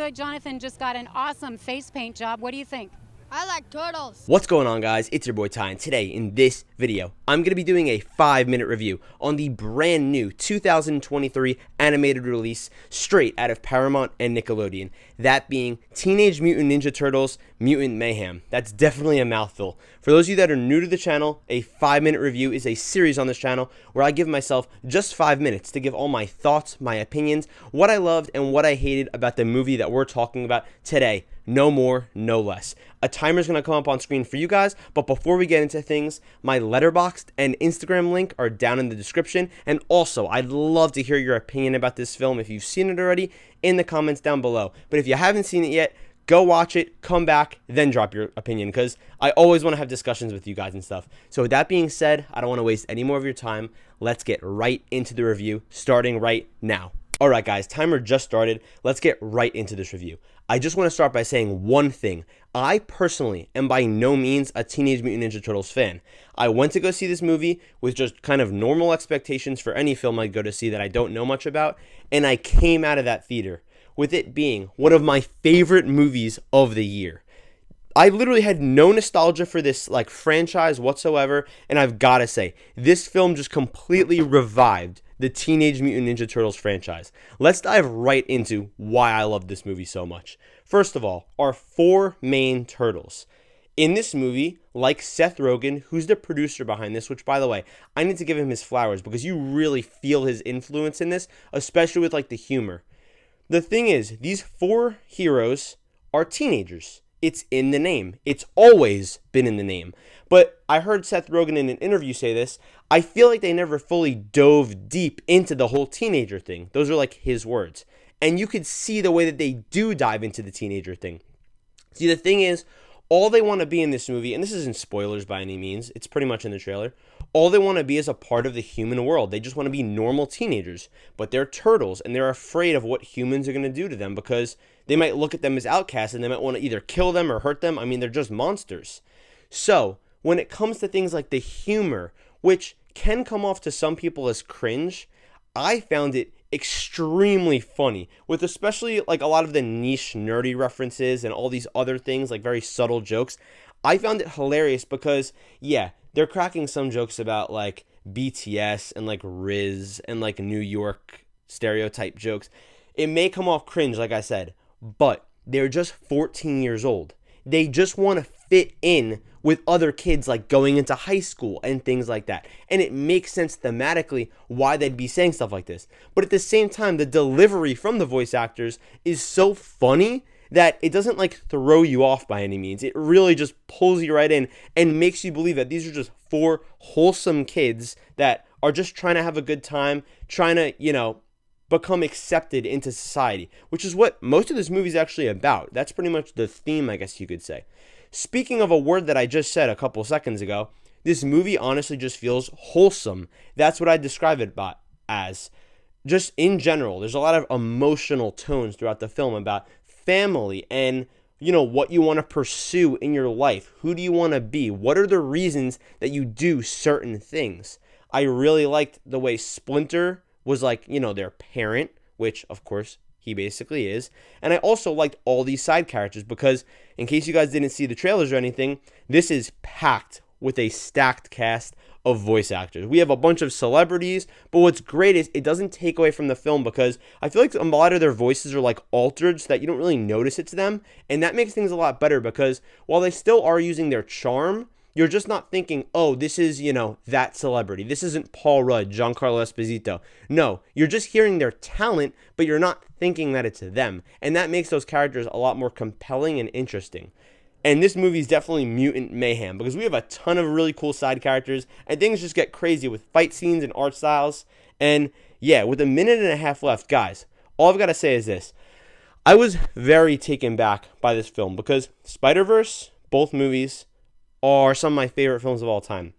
boy Jonathan just got an awesome face paint job. What do you think? I like turtles. What's going on, guys? It's your boy Ty, and today in this video I'm going to be doing a 5-minute review on the brand new 2023 animated release straight out of Paramount and Nickelodeon, that being Teenage Mutant Ninja Turtles Mutant Mayhem. That's definitely a mouthful. For those of you that are new to the channel, a 5-minute review is a series on this channel where I give myself just 5 minutes to give all my thoughts, my opinions, what I loved and what I hated about the movie that we're talking about today. No more, no less. A timer is going to come up on screen for you guys, but before we get into things, my Letterboxd and Instagram link are down in the description, and also, I'd love to hear your opinion about this film if you've seen it already in the comments down below. But if you haven't seen it yet, go watch it, come back, then drop your opinion, because I always want to have discussions with you guys and stuff. So with that being said, I don't want to waste any more of your time. Let's get right into the review, starting right now. Alright guys, timer just started. Let's get right into this review. I just want to start by saying one thing. I personally am by no means a Teenage Mutant Ninja Turtles fan. I went to go see this movie with just kind of normal expectations for any film I'd go to see that I don't know much about, and I came out of that theater with it being one of my favorite movies of the year. I literally had no nostalgia for this franchise whatsoever, and I've got to say, this film just completely revived the Teenage Mutant Ninja Turtles franchise. Let's dive right into why I love this movie so much. First of all, our 4 main turtles. In this movie, like Seth Rogen, who's the producer behind this, which by the way, I need to give him his flowers because you really feel his influence in this, especially with the humor. The thing is, these 4 heroes are teenagers. It's in the name. It's always been in the name. But I heard Seth Rogen in an interview say this. I feel like they never fully dove deep into the whole teenager thing. Those are his words. And you could see the way that they do dive into the teenager thing. See, the thing is, all they want to be in this movie, and this isn't spoilers by any means, it's pretty much in the trailer, all they want to be is a part of the human world. They just want to be normal teenagers, but they're turtles, and they're afraid of what humans are going to do to them because they might look at them as outcasts, and they might want to either kill them or hurt them. I mean, they're just monsters. So, when it comes to things like the humor, which can come off to some people as cringe, I found it extremely funny, with especially a lot of the niche nerdy references and all these other things, very subtle jokes. I found it hilarious because, yeah, they're cracking some jokes about BTS and Riz and New York stereotype jokes. It may come off cringe, like I said, but they're just 14 years old. They just want to fit in with other kids going into high school and things like that. And it makes sense thematically why they'd be saying stuff like this. But at the same time, the delivery from the voice actors is so funny that it doesn't throw you off by any means. It really just pulls you right in and makes you believe that these are just 4 wholesome kids that are just trying to have a good time, trying to, become accepted into society, which is what most of this movie is actually about. That's pretty much the theme, I guess you could say. Speaking of a word that I just said a couple seconds ago, this movie honestly just feels wholesome. That's what I describe it as. Just in general, there's a lot of emotional tones throughout the film about family and, what you want to pursue in your life. Who do you want to be? What are the reasons that you do certain things? I really liked the way Splinter was their parent, which of course he basically is. And I also liked all these side characters because, in case you guys didn't see the trailers or anything, this is packed with a stacked cast of voice actors. We have a bunch of celebrities, but what's great is it doesn't take away from the film because I feel like a lot of their voices are altered so that you don't really notice it's them, and that makes things a lot better because while they still are using their charm, you're just not thinking, oh, this is, that celebrity. This isn't Paul Rudd, Giancarlo Esposito. No, you're just hearing their talent, but you're not thinking that it's them. And that makes those characters a lot more compelling and interesting. And this movie is definitely Mutant Mayhem because we have a ton of really cool side characters and things just get crazy with fight scenes and art styles. And yeah, with 1.5 minutes left, guys, all I've got to say is this. I was very taken back by this film because Spider-Verse, both movies, are some of my favorite films of all time.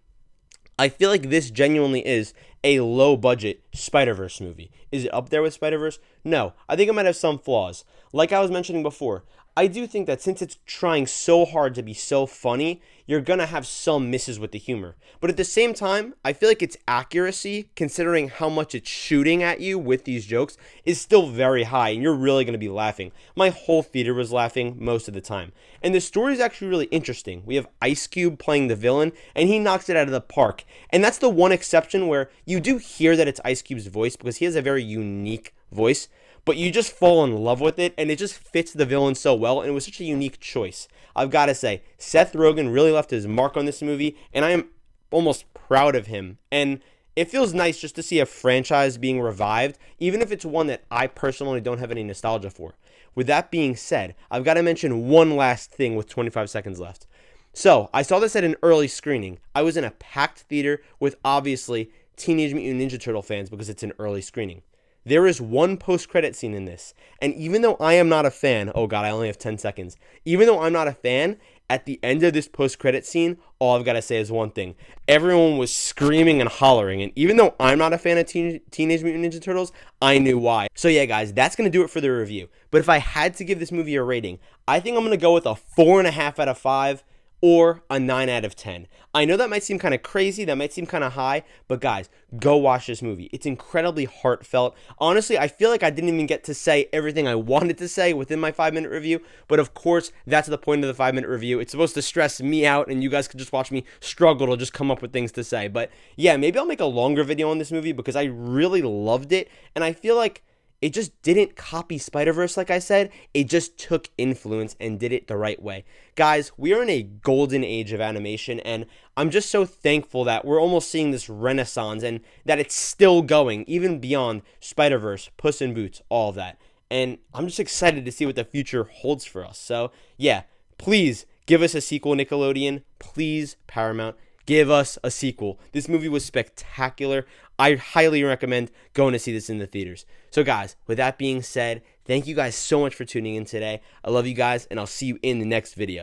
I feel like this genuinely is a low-budget Spider-Verse movie. Is it up there with Spider-Verse? No. I think it might have some flaws. Like I was mentioning before, I do think that since it's trying so hard to be so funny, you're going to have some misses with the humor. But at the same time, I feel like its accuracy, considering how much it's shooting at you with these jokes, is still very high, and you're really going to be laughing. My whole theater was laughing most of the time. And the story is actually really interesting. We have Ice Cube playing the villain, and he knocks it out of the park. And that's the one exception where you do hear that it's Ice Cube's voice, because he has a very unique voice, but you just fall in love with it, and it just fits the villain so well, and it was such a unique choice. I've got to say, Seth Rogen really left his mark on this movie, and I am almost proud of him. And it feels nice just to see a franchise being revived, even if it's one that I personally don't have any nostalgia for. With that being said, I've got to mention one last thing with 25 seconds left. So, I saw this at an early screening. I was in a packed theater with, obviously, Teenage Mutant Ninja Turtle fans because it's an early screening. There is one post-credit scene in this, and even though I am not a fan, oh god, I only have 10 seconds. Even though I'm not a fan, at the end of this post-credit scene, all I've got to say is one thing. Everyone was screaming and hollering, and even though I'm not a fan of Teenage Mutant Ninja Turtles, I knew why. So yeah, guys, that's going to do it for the review. But if I had to give this movie a rating, I think I'm going to go with a 4.5 out of 5. Or a 9 out of 10. I know that might seem kind of crazy, that might seem kind of high, but guys, go watch this movie. It's incredibly heartfelt. Honestly, I feel like I didn't even get to say everything I wanted to say within my 5-minute review, but of course, that's the point of the 5-minute review. It's supposed to stress me out, and you guys could just watch me struggle to just come up with things to say. But yeah, maybe I'll make a longer video on this movie because I really loved it, and I feel like it just didn't copy Spider-Verse, like I said. It just took influence and did it the right way. Guys, we are in a golden age of animation, and I'm just so thankful that we're almost seeing this renaissance and that it's still going, even beyond Spider-Verse, Puss in Boots, all of that. And I'm just excited to see what the future holds for us. So, yeah, please give us a sequel, Nickelodeon. Please, Paramount, give us a sequel. This movie was spectacular. I highly recommend going to see this in the theaters. So guys, with that being said, thank you guys so much for tuning in today. I love you guys, and I'll see you in the next video.